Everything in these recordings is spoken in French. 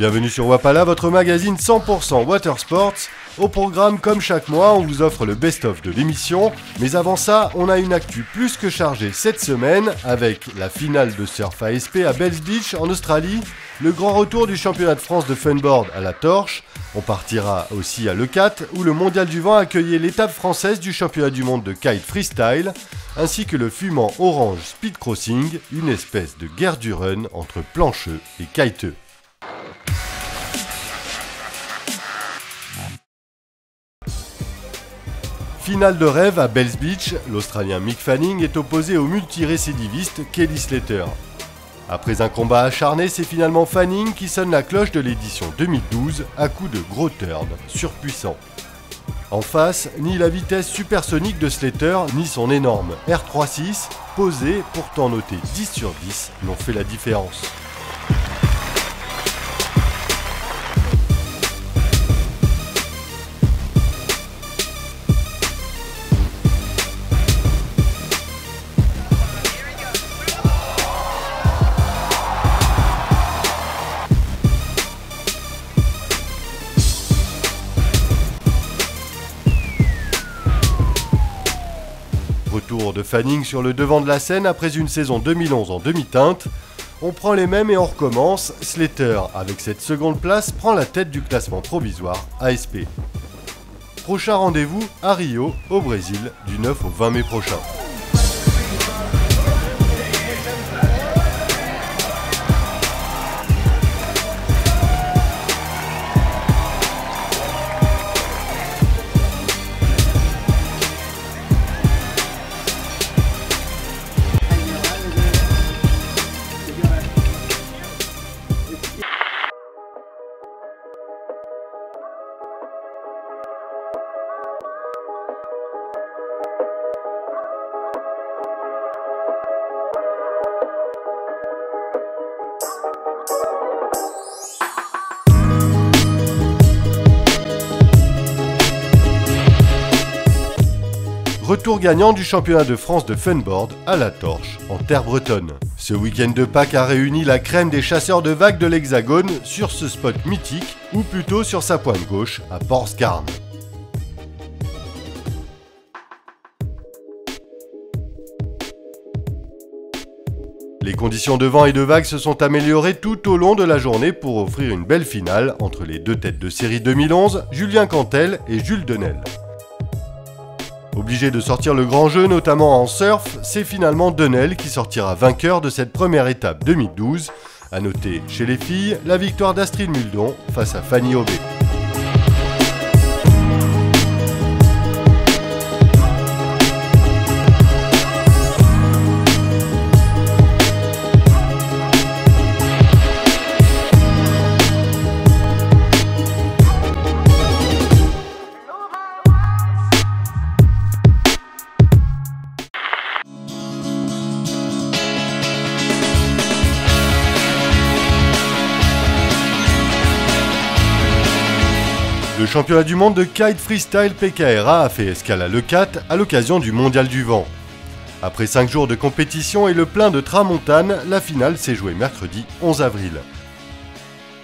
Bienvenue sur Wapala, votre magazine 100% Watersports. Au programme, comme chaque mois, on vous offre le best-of de l'émission. Mais avant ça, on a une actu plus que chargée cette semaine avec la finale de surf ASP à Bells Beach en Australie, le grand retour du championnat de France de funboard à la Torche. On partira aussi à Leucate où le mondial du vent accueillait l'étape française du championnat du monde de kite freestyle, ainsi que le fumant orange speed crossing, une espèce de guerre du run entre plancheux et kiteux. Finale de rêve à Bells Beach, l'Australien Mick Fanning est opposé au multirécidiviste Kelly Slater. Après un combat acharné, c'est finalement Fanning qui sonne la cloche de l'édition 2012 à coups de gros turns surpuissants. En face, ni la vitesse supersonique de Slater, ni son énorme R36, posé, pourtant noté 10 sur 10, n'ont fait la différence. Retour de Fanning sur le devant de la scène après une saison 2011 en demi-teinte. On prend les mêmes et on recommence. Slater, avec cette seconde place, prend la tête du classement provisoire ASP. Prochain rendez-vous à Rio, au Brésil, du 9 au 20 mai prochain. Retour gagnant du championnat de France de funboard à la Torche, en terre bretonne. Ce week-end de Pâques a réuni la crème des chasseurs de vagues de l'Hexagone sur ce spot mythique, ou plutôt sur sa pointe gauche, à Portsgarn. Les conditions de vent et de vagues se sont améliorées tout au long de la journée pour offrir une belle finale entre les deux têtes de série 2011, Julien Cantel et Jules Denel. Obligé de sortir le grand jeu, notamment en surf, c'est finalement Denel qui sortira vainqueur de cette première étape 2012. A noter chez les filles, la victoire d'Astrid Muldon face à Fanny Aubé. Le championnat du monde de kite freestyle PKRA a fait escale à Leucate à l'occasion du mondial du vent. Après 5 jours de compétition et le plein de tramontane, la finale s'est jouée mercredi 11 avril.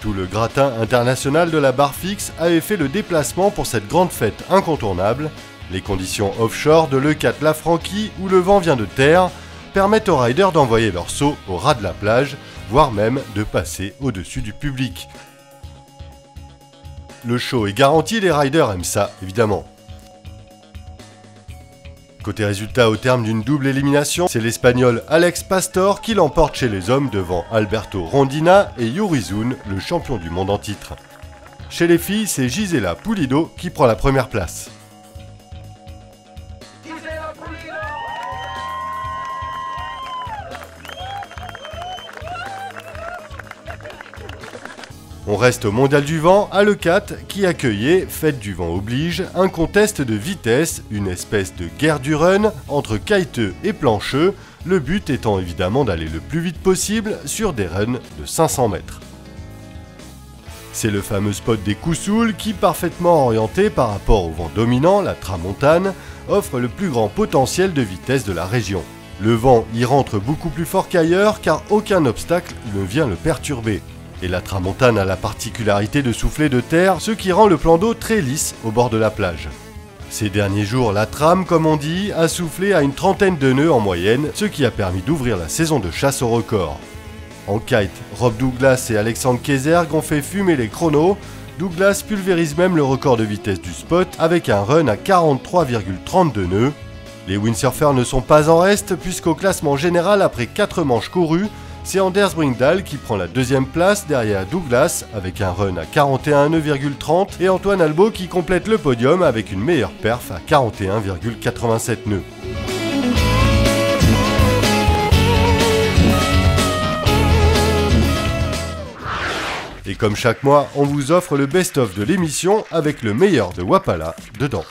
Tout le gratin international de la barre fixe avait fait le déplacement pour cette grande fête incontournable. Les conditions offshore de Leucate-la-Franquie, où le vent vient de terre, permettent aux riders d'envoyer leur saut au ras de la plage, voire même de passer au-dessus du public. Le show est garanti, les riders aiment ça, évidemment. Côté résultat, au terme d'une double élimination, c'est l'Espagnol Alex Pastor qui l'emporte chez les hommes devant Alberto Rondina et Yuri Zun, le champion du monde en titre. Chez les filles, c'est Gisela Pulido qui prend la première place. On reste au mondial du vent à Leucate qui accueillait, fête du vent oblige, un contest de vitesse, une espèce de guerre du run entre kiteux et plancheux, le but étant évidemment d'aller le plus vite possible sur des runs de 500 mètres. C'est le fameux spot des Coussouls qui, parfaitement orienté par rapport au vent dominant, la tramontane, offre le plus grand potentiel de vitesse de la région. Le vent y rentre beaucoup plus fort qu'ailleurs car aucun obstacle ne vient le perturber. Et la tramontane a la particularité de souffler de terre, ce qui rend le plan d'eau très lisse au bord de la plage. Ces derniers jours, la trame, comme on dit, a soufflé à une trentaine de nœuds en moyenne, ce qui a permis d'ouvrir la saison de chasse au record. En kite, Rob Douglas et Alexandre Kézergue ont fait fumer les chronos. Douglas pulvérise même le record de vitesse du spot avec un run à 43,32 nœuds. Les windsurfers ne sont pas en reste puisqu'au classement général, après 4 manches courues, c'est Anders Bringdahl qui prend la deuxième place derrière Douglas avec un run à 41,30 nœuds et Antoine Albo qui complète le podium avec une meilleure perf à 41,87 nœuds. Et comme chaque mois, on vous offre le best-of de l'émission avec le meilleur de Wapala dedans.